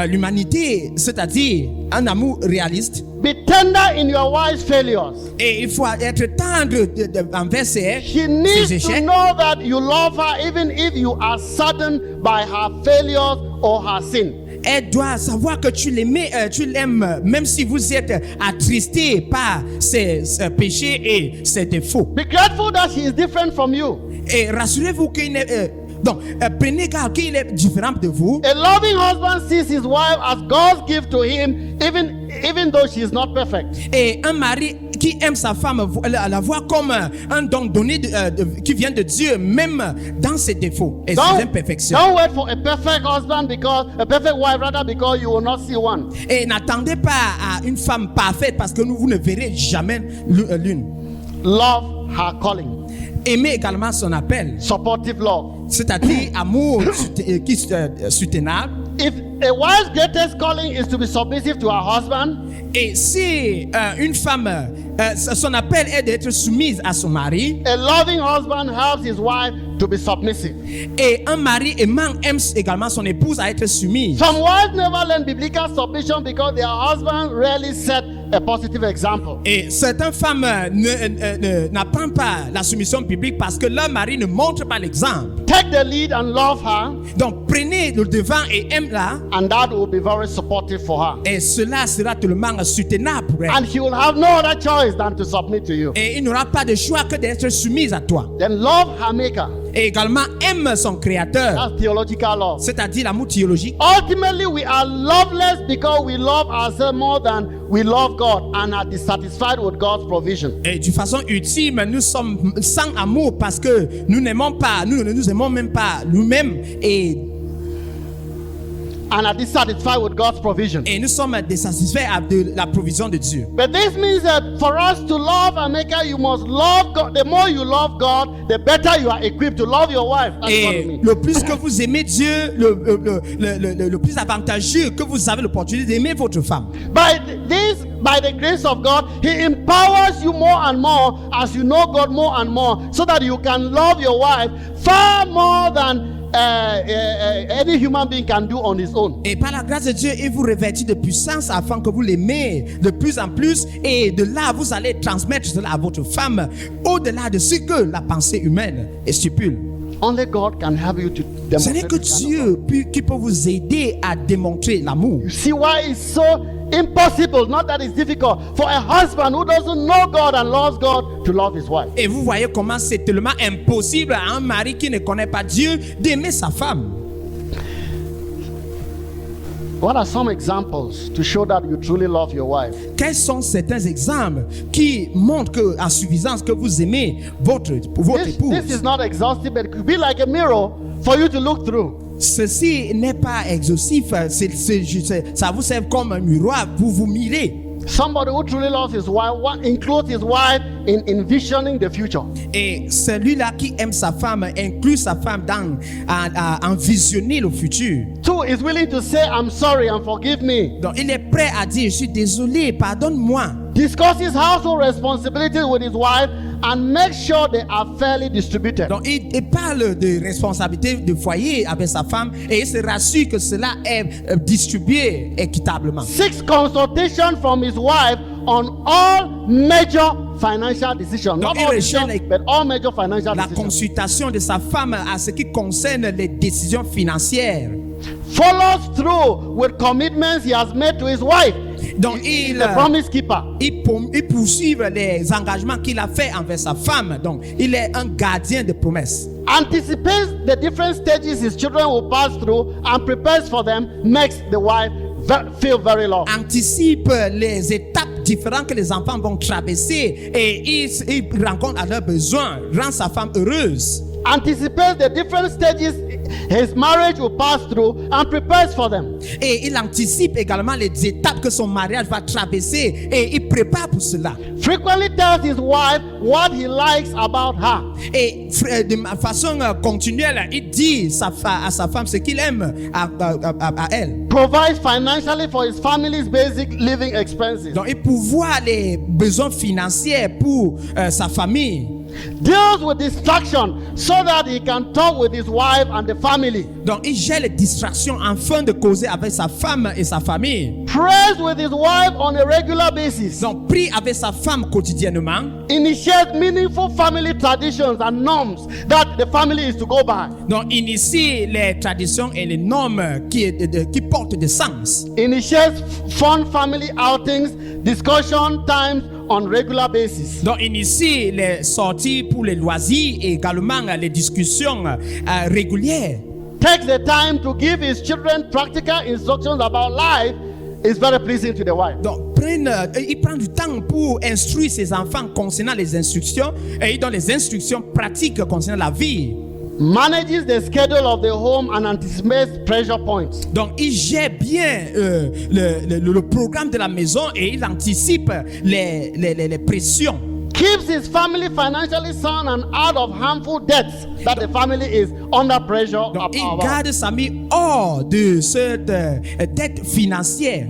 l'humanité, c'est-à-dire un amour réaliste. Be tender in your wife's failures. Et il faut être tendre envers ses She needs to échecs. know that you love her even if you are saddened by her failures or her sin. Elle doit savoir que tu l'aimes, même si vous êtes attristé par ses péchés et ses défauts. Be grateful that she is different from you. Et rassurez-vous qu'il est donc prenez garde qu'il est différent de vous. A loving husband sees his wife as God's gift to him, even though she is not perfect. Et un mari qui aime sa femme la voit comme un don donné qui vient de Dieu, même dans ses défauts et ses imperfections. Don't wait for a perfect husband perfect wife because you will not see one. Et n'attendez pas à une femme parfaite parce que vous ne verrez jamais l'une. Love her calling. Aimez également son appel, Supportive love. c'est-à-dire amour soutenable. If a wife's greatest calling is to be submissive to her husband, Et si une femme, son appel est d'être soumise à son mari, a loving husband helps his wife to be submissive. et un mari aimant aime également son épouse à être soumise. Some wives never learn biblical submission because their husband rarely set a positive example. Et certaines femmes n'apprennent pas la soumission biblique parce que leur mari ne montre pas l'exemple. Take the lead and love her, Donc prenez le devant et aime-la, and that will be very supportive for her. et cela sera tellement soutenable pour elle. And she will have no other choice than to submit to you. Et il n'aura pas de choix que d'être soumise à toi. Then love her maker. Et également aime son créateur, That's theological love. c'est-à-dire l'amour théologique. Ultimately, we are loveless because we love ourselves more than we love God and are dissatisfied with God's provision. Et de façon ultime, nous sommes sans amour parce que nous n'aimons pas, nous ne nous aimons même pas nous-mêmes And are dissatisfied with God's provision. et nous sommes désatisfaits de la provision de Dieu. But this means that for us to love a maker, you must love God. The more you love God, the better you are equipped to love your wife. That's what I Et mean. le plus que vous aimez Dieu, le plus avantageux que vous avez l'opportunité d'aimer votre femme. By the grace of God, He empowers you more and more as you know God more and more, so that you can love your wife far more than any human being can do on his own. Et par la grâce de Dieu, il vous revêtit de puissance afin que vous l'aimez de plus en plus. Et de là, vous allez transmettre cela à votre femme au-delà de ce que la pensée humaine stipule. Only God can help you to Ce n'est demonstrate que this kind of Dieu qui peut vous aider à démontrer l'amour. love. You see why it's so impossible, not that it's difficult, for a husband who doesn't know God and loves God to love his wife. Et vous voyez comment c'est tellement impossible à un mari qui ne connaît pas Dieu d'aimer sa femme. What are some examples to show that you truly love your wife? Quels sont certains exemples qui montrent que, à suffisance que vous aimez votre épouse? This is not exhaustive, but it could be like a mirror for you to look through. Ceci n'est pas exhaustif, ça vous sert comme un miroir, vous vous mirez. Somebody who truly loves his wife includes his wife in envisioning the future. Et celui-là qui aime sa femme inclut sa femme dans en visionner le futur. Two, is willing to say, I'm sorry and forgive me. Donc il est prêt à dire, je suis désolé, pardonne-moi. Discusses household responsibilities with his wife and make sure they are fairly distributed. Donc il parle de responsabilité de foyer avec sa femme et il se rassure que cela est distribué équitablement. 6, consultation from his wife on all major financial decisions. Donc, Not il all recherche decisions, but all major financial la decisions. consultation de sa femme à ce qui concerne les décisions financières. Follows through with commitments he has made to his wife. Donc He's a promise keeper. il poursuit les engagements qu'il a fait envers sa femme. Donc il est un gardien de promesses. Anticipates the different stages his children will pass through and prepares for them, makes the wife feel very loved. Anticipe les étapes différents que les enfants vont traverser et ils rencontrent à leurs besoins, rend sa femme heureuse. Anticipates the different stages his marriage will pass through and prepares for them. Et il anticipe également les étapes que son mariage va traverser et il prépare pour cela. Frequently tells his wife what he likes about her. Et de façon continuelle, il dit à sa femme ce qu'il aime à elle. Provides financially for his family's basic living expenses. Donc il pourvoit les besoins financiers pour sa famille. Deals with distraction so that he can talk with his wife and the family. Donc il gère les distractions afin de causer avec sa femme et sa famille. Prays with his wife on a regular basis. Donc prie avec sa femme quotidiennement. Initiate meaningful family traditions and norms that the family is to go by. Donc initie les traditions et les normes qui portent de sens. Initiates fun family outings, discussion times on regular basis. Donc initie les sorties pour les loisirs et également les discussions régulières. Takes the time to give his children practical instructions about life is very pleasing to the wife. Donc il prend du temps pour instruire ses enfants concernant les instructions et il donne les instructions pratiques concernant la vie. Manages the schedule of the home and anticipates pressure points. Donc il gère bien le programme de la maison et il anticipe les pressions. Keeps his family financially sound and out of harmful debts that the family is under pressure Donc il about. garde sa famille hors de cette dette financière.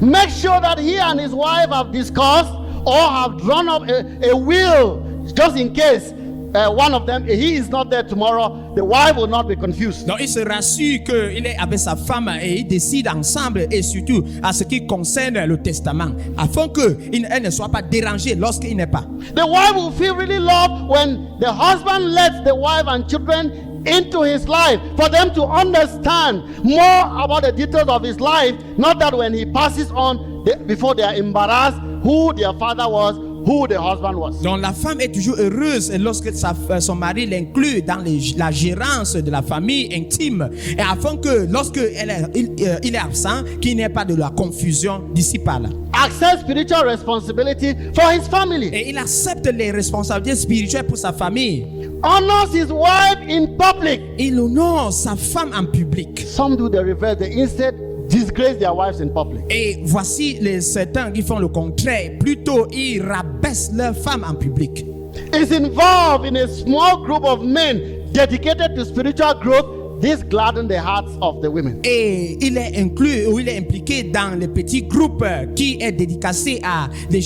Make sure that he and his wife have discussed or have drawn up a will just in case one of them, he is not there tomorrow, the wife will not be confused. Donc il se rassure qu'il est avec sa femme et ils décident ensemble et surtout à ce qui concerne le testament afin qu'elle ne soit pas dérangée lorsqu'il n'est pas. The wife will feel really loved when the husband lets the wife and children into his life for them to understand more about the details of his life, not that when he passes on before they are embarrassed who their father was, who the husband was. Donc la femme est toujours heureuse lorsque son mari l'inclut dans la gérance de la famille intime et afin que lorsque il est absent, qu'il n'y ait pas de la confusion d'ici par là. Accepts spiritual responsibility for his family. Et il accepte les responsabilités spirituelles pour sa famille. Honors his wife in public. Il honore sa femme en public. Some do the reverse. They instead disgrace their wives in public. Et voici certains qui font le contraire. Plutôt, ils rabaissent leur femme en public. Is involved in a small group of men dedicated to spiritual growth. This gladdens the hearts of the women. Et il est inclus ou il est impliqué dans les petits groupes qui est dédicacé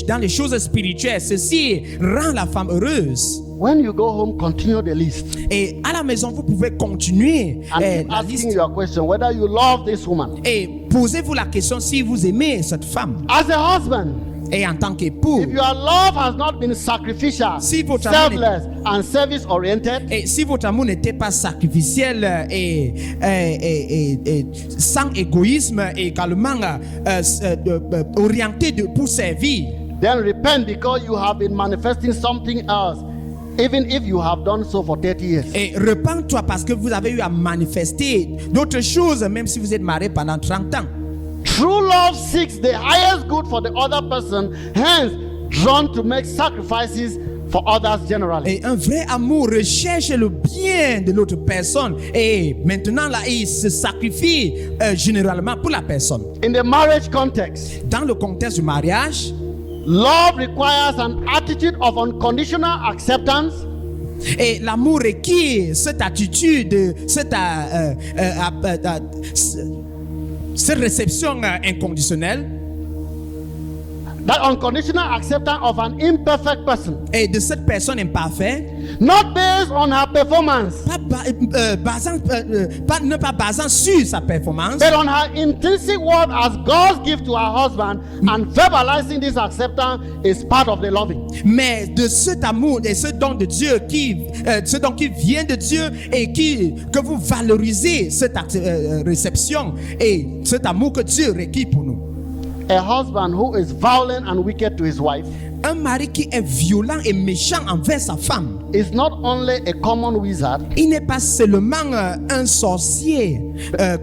dans les choses spirituelles. Ceci rend la femme heureuse. When you go home, continue the list. Et à la maison, vous pouvez continuer And keep la asking liste. your question whether you love this woman. Et posez-vous la question si vous aimez cette femme. As a husband, Et en tant qu'époux, if your love has not been sacrificial, Si votre amour selfless, and service-oriented, et si votre amour n'était pas sacrificiel et sans égoïsme et également orienté pour servir, then repent because you have been manifesting something else, even if you have done so for 30 years. et repens-toi parce que vous avez eu à manifester d'autres choses même si vous êtes marié pendant 30 ans. True love seeks the highest good for the other person, hence drawn to make sacrifices for others generally. Et un vrai amour recherche le bien de l'autre personne et maintenant là il se sacrifie généralement pour la personne. In the marriage context, Dans le contexte du mariage, love requires an attitude of unconditional acceptance, et l'amour requiert cette attitude, cette réception inconditionnelle that unconditional acceptance of an imperfect person, et de cette personne imparfaite, not based on her performance, ne pas basant sur sa performance, but on her intrinsic worth as God's gift to her husband, and verbalizing this acceptance is part of the loving. mais de cet amour et ce don de Dieu ce don qui vient de Dieu et que vous valorisez cette réception et cet amour que Dieu requiert pour nous. A husband who is violent and wicked to his wife Un mari qui est violent et méchant envers sa femme, is not only a common wizard, il n'est pas seulement un sorcier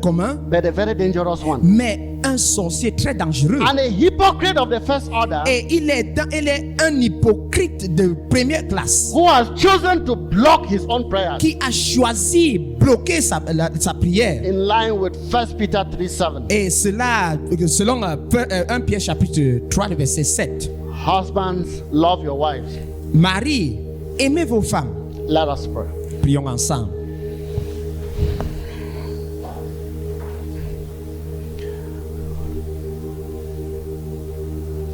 commun, but a very dangerous one. mais un sorcier très dangereux. and a hypocrite of the first order, Et il est un hypocrite de première classe who has chosen to block his own prayers qui a choisi bloquer sa prière. in line with 1 Peter 3:7. Et cela, selon 1 Pierre chapitre 3, le verset 7. Husbands, love your wives. Marie, aimez vos femmes. Let us pray. Prions ensemble.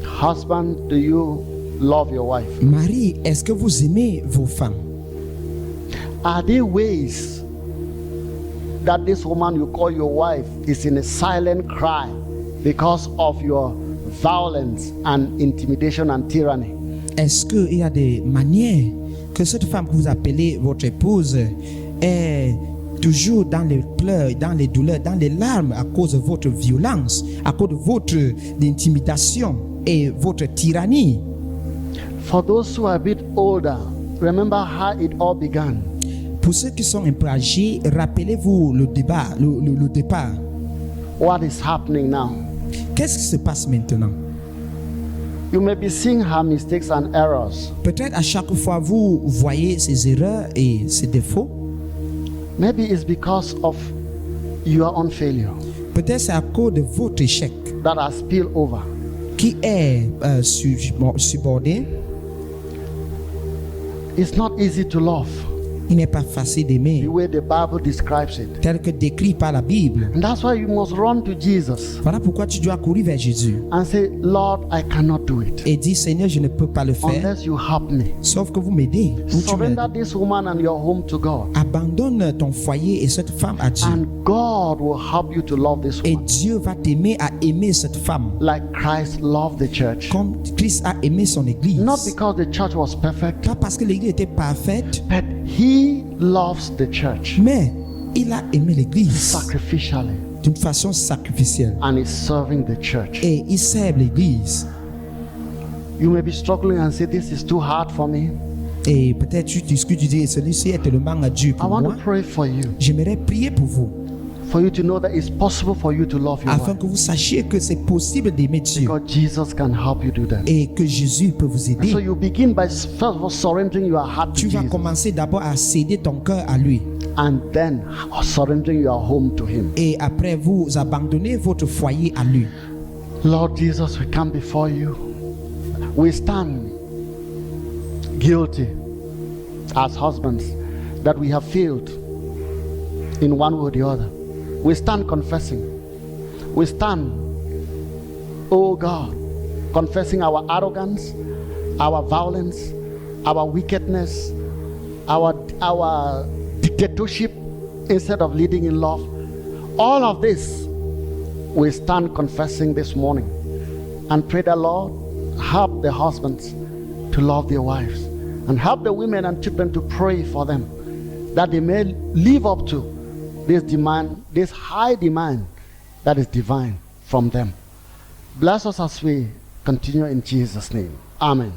Husband, do you love your wife? Marie, est-ce que vous aimez vos femmes? Are there ways that this woman you call your wife is in a silent cry because of your violence and intimidation and tyranny? Est-ce qu'il y a des manières que cette femme que vous appelez votre épouse est toujours dans les pleurs, dans les douleurs, dans les larmes à cause de votre violence, à cause de votre intimidation et votre tyrannie? For those who are a bit older, remember how it all began. Pour ceux qui sont un peu âgés, rappelez-vous le départ. What is happening now? Qu'est-ce qui se passe maintenant? You may be seeing her mistakes and errors. Peut-être à chaque fois vous voyez ses erreurs et ses défauts. Maybe it's because of your own failure Peut-être c'est à cause de votre échec that has spilled over. qui est subordonné. It's not easy to love Il n'est pas facile d'aimer, the way the Bible describes it. tel que décrit par la Bible. And that's why you must run to Jesus Voilà pourquoi tu dois courir vers Jésus and say, Lord, I cannot do it et dire, Seigneur, je ne peux pas le faire, unless you help me. sauf que vous m'aidez. Ou tu Surrender m'aides. this woman and your home to God, Abandonne ton foyer et cette femme à Dieu. and God will help you to love this Et woman Dieu va t'aimer à aimer cette femme like Christ loved the church. comme Christ a aimé son église. Not because the church was perfect, Pas parce que l'église était parfaite, but He loves the church mais il a aimé l'église sacrificially d'une façon sacrificielle. and is serving the church. Et il sert l'église. You may be struggling and say, this is too hard for me. Et peut-être tu discutes, tu dis, celui-ci est tellement dur I pour want moi. to pray for you, J'aimerais prier pour vous, for you to know that it's possible for you to love your afin wife, que vous sachiez que c'est possible d'aimer Dieu because Jesus can help you do that. et que Jésus peut vous aider. So you begin by first of all surrendering your heart to Tu vas Jesus, commencer d'abord à céder ton cœur à lui. and then surrendering your home to Him. Et après, vous abandonnez votre foyer à lui. Lord Jesus, we come before you. We stand guilty as husbands that we have failed in one way or the other. We stand confessing. We stand, oh God, confessing our arrogance, our violence, our wickedness, our dictatorship instead of leading in love. All of this we stand confessing this morning, and pray the Lord help the husbands to love their wives, and help the women and children to pray for them, that they may live up to this demand, this high demand that is divine from them. Bless us as we continue in Jesus' name. Amen.